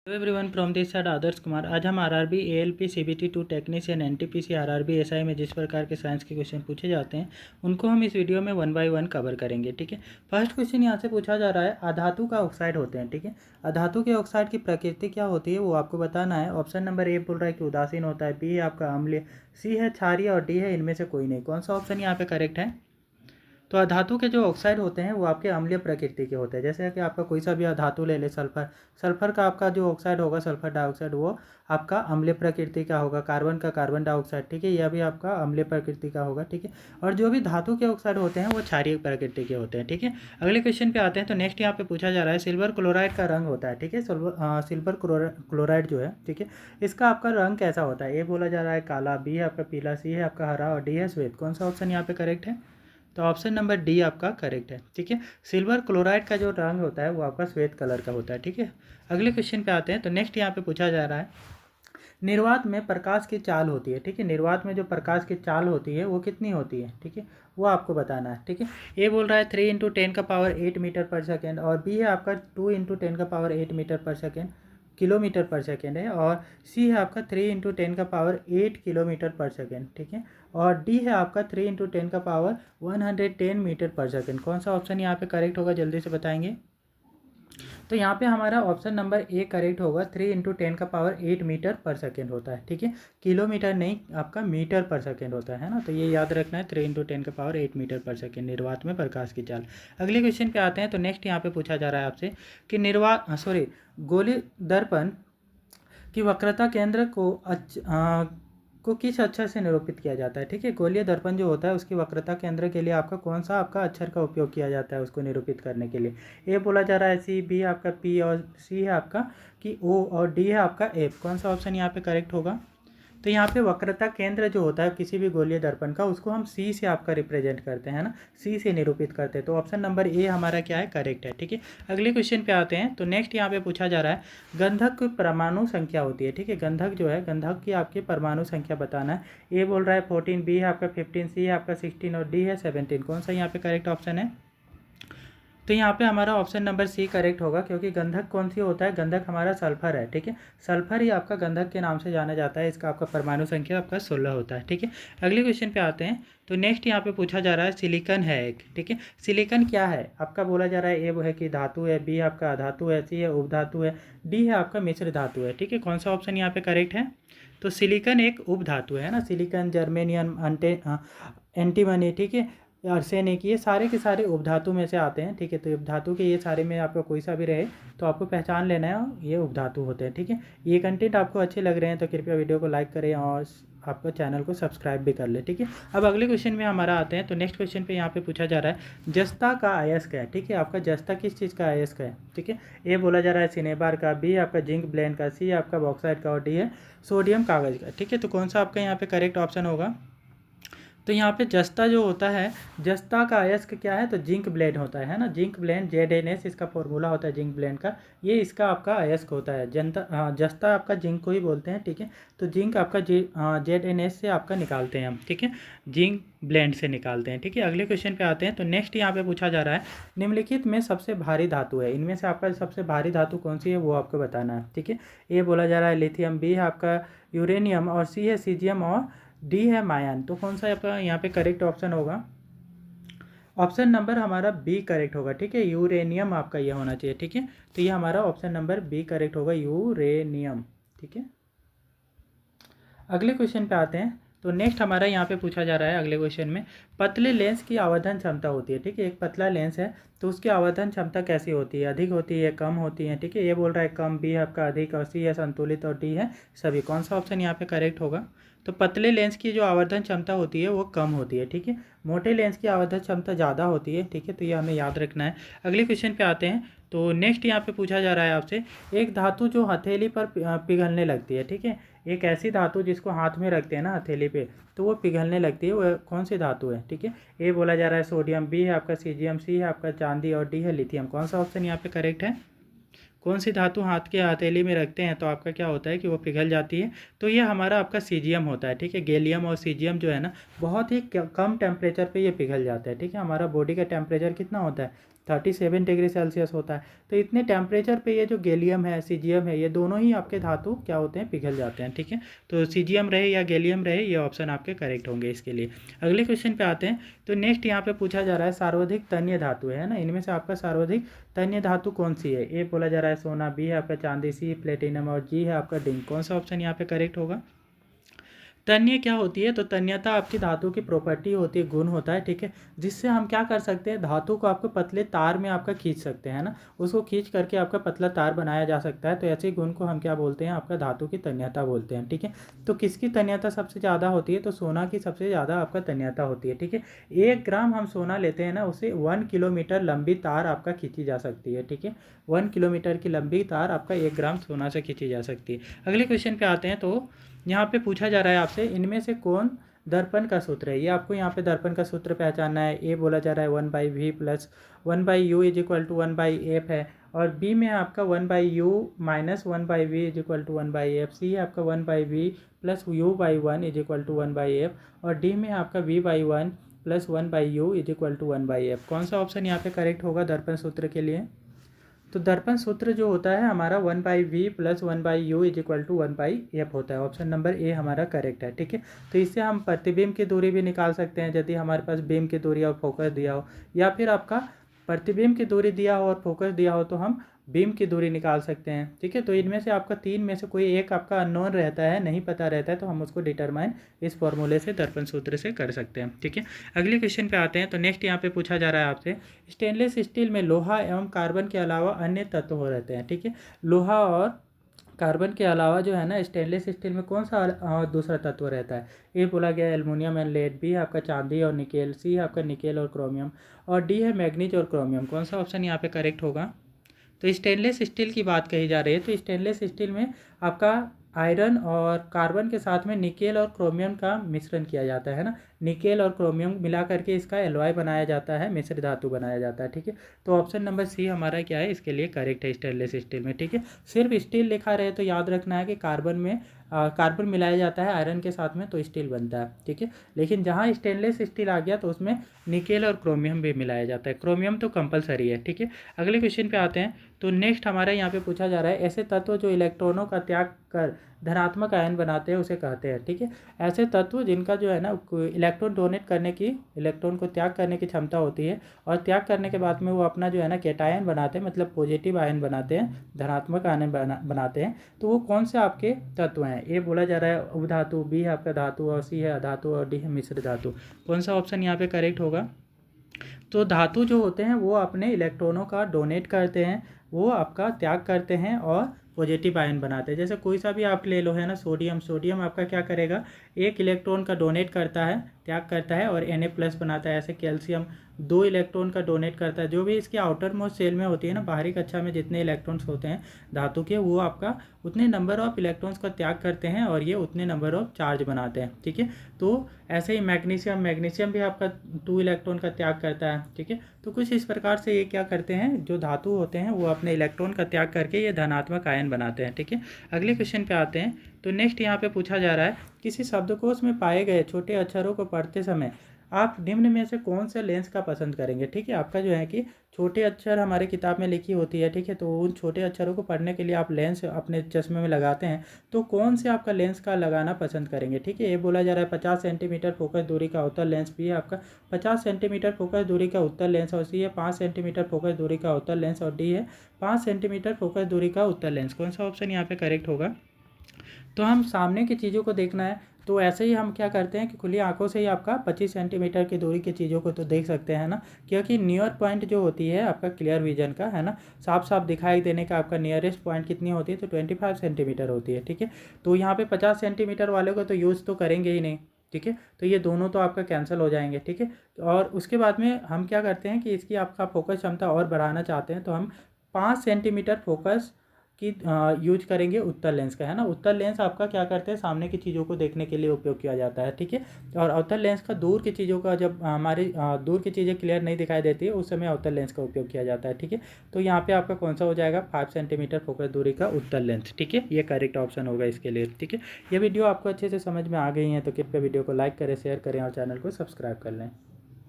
Hello everyone from this side Adarsh Kumar. आज हम RRB ALP CBT 2 technician NTPC RRB SI में जिस प्रकार के साइंस के क्वेश्चन पूछे जाते हैं उनको हम इस वीडियो में 1 बाय 1 कवर करेंगे। ठीक है, फर्स्ट क्वेश्चन यहाँ से पूछा जा रहा है, अधातु का ऑक्साइड होते हैं। ठीक है, अधातु के ऑक्साइड की प्रकृति क्या होती है वो आपको बताना है। ऑप्शन नंबर ए बोल रहा है कि उदासीन होता है, बी है आपका अम्लीय, सी है क्षारीय और डी है इनमें से कोई नहीं। कौन सा ऑप्शन यहाँ पे करेक्ट है? तो अधातु के जो ऑक्साइड होते हैं वो आपके अम्लीय प्रकृति के होते हैं। जैसे कि आपका कोई सा भी अधातु ले ले, सल्फर, सल्फर का आपका जो ऑक्साइड होगा सल्फर डाइऑक्साइड वो आपका अम्लीय प्रकृति का होगा। कार्बन का कार्बन डाइऑक्साइड, ठीक है, यह भी आपका अम्लीय प्रकृति का होगा। ठीक है, और जो भी धातु के ऑक्साइड होते हैं वो क्षारीय प्रकृति के होते हैं। ठीक है, अगले क्वेश्चन पे आते हैं। तो नेक्स्ट यहाँ पे पूछा जा रहा है, सिल्वर क्लोराइड का रंग होता है। ठीक है, सिल्वर क्लोराइड जो है, ठीक है, इसका आपका रंग कैसा होता है? ए बोला जा रहा है काला, बी है आपका पीला, सी है आपका हरा और डी है श्वेत। कौन सा ऑप्शन यहाँ पे करेक्ट है? तो ऑप्शन नंबर डी आपका करेक्ट है। ठीक है, सिल्वर क्लोराइड का जो रंग होता है वो आपका श्वेत कलर का होता है। ठीक है, अगले क्वेश्चन पे आते हैं। तो नेक्स्ट यहाँ पे पूछा जा रहा है, निर्वात में प्रकाश की चाल होती है। ठीक है, निर्वात में जो प्रकाश की चाल होती है वो कितनी होती है? ठीक है, वो आपको बताना है। ठीक है, ए बोल रहा है 3 × 10⁸ मीटर पर सेकेंड और बी है आपका 2 × 10⁸ मीटर पर सेकेंड, किलोमीटर पर सेकेंड है, और सी है आपका 3 × 10⁸ किलोमीटर पर सेकेंड। ठीक है, और डी है आपका 3 × 10⁻110 मीटर पर सेकेंड। कौन सा ऑप्शन यहाँ पे करेक्ट होगा, जल्दी से बताएंगे। तो यहाँ पे हमारा ऑप्शन नंबर ए करेक्ट होगा, 3 × 10⁸ मीटर पर सेकेंड होता है। ठीक है, किलोमीटर नहीं, आपका मीटर पर सेकेंड होता है ना, तो ये याद रखना है, 3 × 10⁸ मीटर पर सेकेंड निर्वात में प्रकाश की चाल। अगले क्वेश्चन पे आते हैं। तो नेक्स्ट यहाँ पे पूछा जा रहा है आपसे कि गोली दर्पण की वक्रता केंद्र को किस अक्षर से निरूपित किया जाता है? ठीक है, गोलीय दर्पण जो होता है उसकी वक्रता केंद्र के लिए आपका कौन सा आपका अक्षर का उपयोग किया जाता है उसको निरूपित करने के लिए? ए बोला जा रहा है सी, बी आपका पी और सी है आपका कि ओ और डी है आपका एफ। कौन सा ऑप्शन यहाँ पे करेक्ट होगा? तो यहाँ पे वक्रता केंद्र जो होता है किसी भी गोलीय दर्पण का उसको हम सी से आपका रिप्रेजेंट करते हैं ना, सी से निरूपित करते हैं। तो ऑप्शन नंबर ए हमारा क्या है, करेक्ट है। ठीक है, अगले क्वेश्चन पे आते हैं। तो नेक्स्ट यहाँ पे पूछा जा रहा है, गंधक की परमाणु संख्या होती है। ठीक है, गंधक जो है, गंधक की आपकी परमाणु संख्या बताना है। ए बोल रहा है 14, बी है आपका 15, सी है आपका 16 और डी है 17। कौन सा यहाँ पे करेक्ट ऑप्शन है? तो यहाँ पे हमारा ऑप्शन नंबर सी करेक्ट होगा, क्योंकि गंधक कौन सी होता है? गंधक हमारा सल्फर है। ठीक है, सल्फर ही आपका गंधक के नाम से जाना जाता है। इसका आपका परमाणु संख्या आपका 16 होता है। ठीक है, अगले क्वेश्चन पे आते हैं। तो नेक्स्ट यहाँ पे पूछा जा रहा है, सिलिकन है एक। ठीक है, सिलिकन क्या है आपका? बोला जा रहा है ए वो है कि धातु है, बी आपका अधातु है, सी है उपधातु है, डी है आपका मिश्र धातु है। ठीक है, कौन सा ऑप्शन यहाँ पे करेक्ट है? तो सिलिकन एक उपधातु है ना, सिलिकन, जर्मेनियम, एंटीमनी, ठीक है, आर्सेनिक, ये सारे के सारे उपधातु में से आते हैं। ठीक है, तो उपधातु के ये सारे में आपका कोई सा भी रहे तो आपको पहचान लेना है, ये उपधातु होते हैं। ठीक है, ये कंटेंट आपको अच्छे लग रहे हैं तो कृपया वीडियो को लाइक करें और आपको चैनल को सब्सक्राइब भी कर ले। ठीक है, अब अगले क्वेश्चन में हमारा आते हैं। तो नेक्स्ट क्वेश्चन पे यहाँ पे पूछा जा रहा है, जस्ता का अयस्क है। ठीक है, आपका जस्ता किस चीज़ का अयस्क है? ठीक है, ए बोला जा रहा है सिनेबार का, बी आपका जिंक ब्लेंड का, सी आपका बॉक्साइड का और डी है सोडियम कागज का। ठीक है, तो कौन सा आपका यहाँ पे करेक्ट ऑप्शन होगा? तो यहाँ पे जस्ता जो होता है, जस्ता का अयस्क क्या है? तो जिंक ब्लेंड होता है ना, जिंक ब्लेंड, ZNS इसका फॉर्मूला होता है जिंक ब्लेंड का, ये इसका आपका अयस्क होता है। जस्ता आपका जिंक को ही बोलते हैं। ठीक है, तो जिंक आपका ZNS से आपका निकालते हैं हम। ठीक है, जिंक ब्लेंड से निकालते हैं। ठीक है, अगले क्वेश्चन पे आते हैं। तो नेक्स्ट यहाँ पे पूछा जा रहा है, निम्नलिखित में सबसे भारी धातु है, इनमें से आपका सबसे भारी धातु कौन सी है वो आपको बताना है। ठीक है, ए बोला जा रहा है लिथियम, बी है आपका यूरेनियम और सी है सीजियम और डी है मायन। तो कौन सा आपका यहाँ पे करेक्ट ऑप्शन होगा? ऑप्शन नंबर हमारा बी करेक्ट होगा। ठीक है, यूरेनियम आपका ये होना चाहिए। ठीक है, तो ये हमारा ऑप्शन नंबर बी करेक्ट होगा, यूरेनियम। ठीक है, अगले क्वेश्चन पे आते हैं। तो नेक्स्ट हमारा यहाँ पे पूछा जा रहा है अगले क्वेश्चन में, पतले लेंस की आवर्धन क्षमता होती है। ठीक है, एक पतला लेंस है तो उसकी आवर्धन क्षमता कैसी होती है? अधिक होती है, कम होती है? ठीक है, ये बोल रहा है कम, बी है आपका अधिक और सी है संतुलित और डी है सभी। कौन सा ऑप्शन यहाँ पे करेक्ट होगा? तो पतले लेंस की जो आवर्धन क्षमता होती है वो कम होती है। ठीक है, मोटे लेंस की आवर्धन क्षमता ज़्यादा होती है। ठीक है, तो ये हमें याद रखना है। अगले क्वेश्चन पे आते हैं। तो नेक्स्ट यहाँ पे पूछा जा रहा है आपसे, एक धातु जो हथेली पर पिघलने लगती है। ठीक है, एक ऐसी धातु जिसको हाथ में रखते हैं ना हथेली पे तो वो पिघलने लगती है, वो कौन सी धातु है? ठीक है, ए बोला जा रहा है सोडियम, बी है आपका सीजियम, सी है आपका चांदी और डी है लिथियम। कौन सा ऑप्शन यहाँ पे करेक्ट है? कौन सी धातु हाथ के हथेली में रखते हैं तो आपका क्या होता है कि वो पिघल जाती है? तो ये हमारा आपका सीजियम होता है। ठीक है, गैलियम और सीजियम जो है ना बहुत ही कम टेम्परेचर पे ये पिघल जाता है। ठीक है, हमारा बॉडी का टेम्परेचर कितना होता है? 37 डिग्री सेल्सियस होता है। तो इतने टेम्परेचर पे ये जो गैलियम है, सीजियम है, ये दोनों ही आपके धातु क्या होते हैं, पिघल जाते हैं। ठीक है, तो सीजियम रहे या गैलियम रहे, ये ऑप्शन आपके करेक्ट होंगे इसके लिए। अगले क्वेश्चन पे आते हैं। तो नेक्स्ट यहाँ पे पूछा जा रहा है सर्वाधिक तन्य धातु है ना, इनमें से आपका सर्वाधिक तन्य धातु कौन सी है? ए बोला जा रहा है सोना, बी है आपका चांदी, सी प्लेटिनम और जी है आपका जिंक। कौन सा ऑप्शन यहाँ पे करेक्ट होगा? तन्य क्या होती है? तो तन्यता आपकी धातु की प्रॉपर्टी होती है, गुण होता है। ठीक है, जिससे हम क्या कर सकते हैं, धातु को आपको पतले तार में आपका खींच सकते हैं ना, उसको खींच करके आपका पतला तार बनाया जा सकता है। तो ऐसे गुण को हम क्या बोलते हैं, आपका धातु की तन्यता बोलते हैं। ठीक है, तो किसकी तन्यता सबसे ज़्यादा होती है? तो सोना की सबसे ज़्यादा आपका तन्यता होती है। ठीक है, 1 ग्राम हम सोना लेते हैं ना, उसे 1 किलोमीटर लंबी तार आपका खींची जा सकती है। ठीक है, 1 किलोमीटर की लंबी तार आपका 1 ग्राम सोना से खींची जा सकती है। अगले क्वेश्चन पे आते हैं। तो यहाँ पे पूछा जा रहा है आपसे, इनमें से कौन दर्पण का सूत्र है? ये आपको यहाँ पे दर्पण का सूत्र पहचानना है। ए बोला जा रहा है 1/v plus 1/u is equal to 1/f है, और बी में आपका 1/u minus 1/v is equal to 1/f, C है आपका 1/v plus u/1 is equal to 1/f, और डी में आपका v/1 plus 1/u is equal to 1/f। कौन सा ऑप्शन यहाँ पे करेक्ट होगा दर्पण सूत्र के लिए? तो दर्पण सूत्र जो होता है हमारा 1/v plus 1/u is equal to 1/f होता है। ऑप्शन नंबर ए हमारा करेक्ट है। ठीक है, तो इससे हम प्रतिबिंब की दूरी भी निकाल सकते हैं, यदि हमारे पास बीम की दूरी और फोकस दिया हो, या फिर आपका प्रतिबिंब की दूरी दिया हो और फोकस दिया हो, तो हम बीम की दूरी निकाल सकते हैं। ठीक है, तो इनमें से आपका 3 में से कोई एक आपका अननोन रहता है, नहीं पता रहता है, तो हम उसको डिटरमाइन इस फॉर्मूले से, दर्पण सूत्र से कर सकते हैं। ठीक है, अगले क्वेश्चन पे आते हैं। तो नेक्स्ट यहाँ पे पूछा जा रहा है आपसे, स्टेनलेस स्टील में लोहा एवं कार्बन के अलावा अन्य तत्व हो रहते हैं। ठीक है, लोहा और कार्बन के अलावा जो है ना, स्टेनलेस स्टील में कौन सा दूसरा तत्व रहता है? ए बोला गया है एल्युमिनियम एंड लेड, बी है आपका चांदी और निकेल, सी है आपका निकेल और क्रोमियम, और डी है मैग्नीज और क्रोमियम। कौन सा ऑप्शन यहाँ पे करेक्ट होगा? तो स्टेनलेस स्टील की बात कही जा रही है। तो स्टेनलेस स्टील में आपका आयरन और कार्बन के साथ में निकेल और क्रोमियम का मिश्रण किया जाता है ना, निकेल और क्रोमियम मिला करके इसका एलॉय बनाया जाता है, मिश्र धातु बनाया जाता है। ठीक है, तो ऑप्शन नंबर सी हमारा क्या है, इसके लिए करेक्ट है स्टेनलेस स्टील में। ठीक है, सिर्फ स्टील लिखा रहे तो याद रखना है कि कार्बन में कार्बन मिलाया जाता है आयरन के साथ में, तो स्टील बनता है। ठीक है, लेकिन जहाँ स्टेनलेस स्टील आ गया तो उसमें निकेल और क्रोमियम भी मिलाया जाता है, क्रोमियम तो कंपलसरी है। ठीक है, अगले क्वेश्चन पे आते हैं। तो नेक्स्ट हमारे यहाँ पे पूछा जा रहा है, ऐसे तत्व जो इलेक्ट्रॉनों का त्याग कर धनात्मक आयन बनाते हैं उसे कहते हैं। ठीक है, ऐसे तत्व जिनका जो है ना इलेक्ट्रॉन डोनेट करने की, इलेक्ट्रॉन को त्याग करने की क्षमता होती है, और त्याग करने के बाद में वो अपना जो है ना कैटायन बनाते हैं, मतलब पॉजिटिव आयन बनाते हैं, धनात्मक आयन बनाते हैं। तो वो कौन से आपके तत्व हैं? ए बोला जा रहा है उपधातु, बी है आपका धातु, और सी है अधातु, और डी है मिश्र धातु। कौन सा ऑप्शन यहाँ पे करेक्ट होगा? तो धातु जो होते हैं वो अपने इलेक्ट्रॉनों का डोनेट करते हैं, वो आपका त्याग करते हैं और पॉजिटिव आयन बनाते हैं। जैसे कोई सा भी आप ले लो है ना, सोडियम, सोडियम आपका क्या करेगा, एक इलेक्ट्रॉन का डोनेट करता है, त्याग करता है और Na+ बनाता है। ऐसे कैल्शियम 2 इलेक्ट्रॉन का डोनेट करता है। जो भी इसके आउटर मोस्ट सेल में होती है ना, बाहरी कक्षा में जितने इलेक्ट्रॉन्स होते हैं धातु के, वो आपका उतने नंबर ऑफ इलेक्ट्रॉन्स का त्याग करते हैं और ये उतने नंबर ऑफ चार्ज बनाते हैं। ठीक है, तो ऐसे ही मैग्नीशियम, मैग्नीशियम भी आपका 2 इलेक्ट्रॉन का त्याग करता है। ठीक है, तो कुछ इस प्रकार से ये क्या करते हैं, जो धातु होते हैं वो अपने इलेक्ट्रॉन का त्याग करके ये धनात्मक आयन बनाते हैं। ठीक है, अगले क्वेश्चन पे आते हैं। तो नेक्स्ट यहाँ पे पूछा जा रहा है, किसी शब्दकोश में पाए गए छोटे अक्षरों को पढ़ते समय आप निम्न में से कौन से लेंस का पसंद करेंगे? ठीक है, आपका जो है कि छोटे अक्षर हमारे किताब में लिखी होती है। ठीक है, तो उन छोटे अक्षरों को पढ़ने के लिए आप लेंस अपने चश्मे में लगाते हैं, तो कौन से आपका लेंस का लगाना पसंद करेंगे? ठीक है, ये बोला जा रहा है 50 सेंटीमीटर फोकस दूरी का उत्तल लेंस, भी है आपका 50 सेंटीमीटर फोकस दूरी का उत्तल लेंस, और सी है 5 सेंटीमीटर फोकस दूरी का उत्तल लेंस, और डी है 5 सेंटीमीटर फोकस दूरी का उत्तल लेंस। कौन सा ऑप्शन यहाँ पे करेक्ट होगा? तो हम सामने की चीज़ों को देखना है, तो ऐसे ही हम क्या करते हैं कि खुली आंखों से ही आपका 25 सेंटीमीटर की दूरी की चीज़ों को तो देख सकते हैं ना, क्योंकि नियर पॉइंट जो होती है आपका क्लियर विजन का है ना, साफ साफ दिखाई देने का आपका नियरेस्ट पॉइंट कितनी होती है? तो 25 सेंटीमीटर होती है। ठीक है, तो यहाँ पे 50 सेंटीमीटर वाले को तो यूज़ तो करेंगे ही नहीं। ठीक है, तो ये दोनों तो आपका कैंसिल हो जाएंगे। ठीक है, और उसके बाद में हम क्या करते हैं कि इसकी आपका फोकस क्षमता और बढ़ाना चाहते हैं, तो हम 5 सेंटीमीटर फोकस की यूज करेंगे उत्तल लेंस का, है ना। उत्तल लेंस आपका क्या करते हैं, सामने की चीज़ों को देखने के लिए उपयोग किया जाता है। ठीक है, और अवतल लेंस का दूर की चीज़ों का, जब हमारी दूर की चीज़ें क्लियर नहीं दिखाई देती है, उस समय अवतल लेंस का उपयोग किया जाता है। ठीक है, तो यहाँ पे आपका कौन सा हो जाएगा, 5 सेंटीमीटर फोकस दूरी का उत्तल लेंस। ठीक है, ये करेक्ट ऑप्शन होगा इसके लिए। ठीक है, ये वीडियो आपको अच्छे से समझ में आ गई है तो कृपया वीडियो को लाइक करें, शेयर करें और चैनल को सब्सक्राइब कर लें।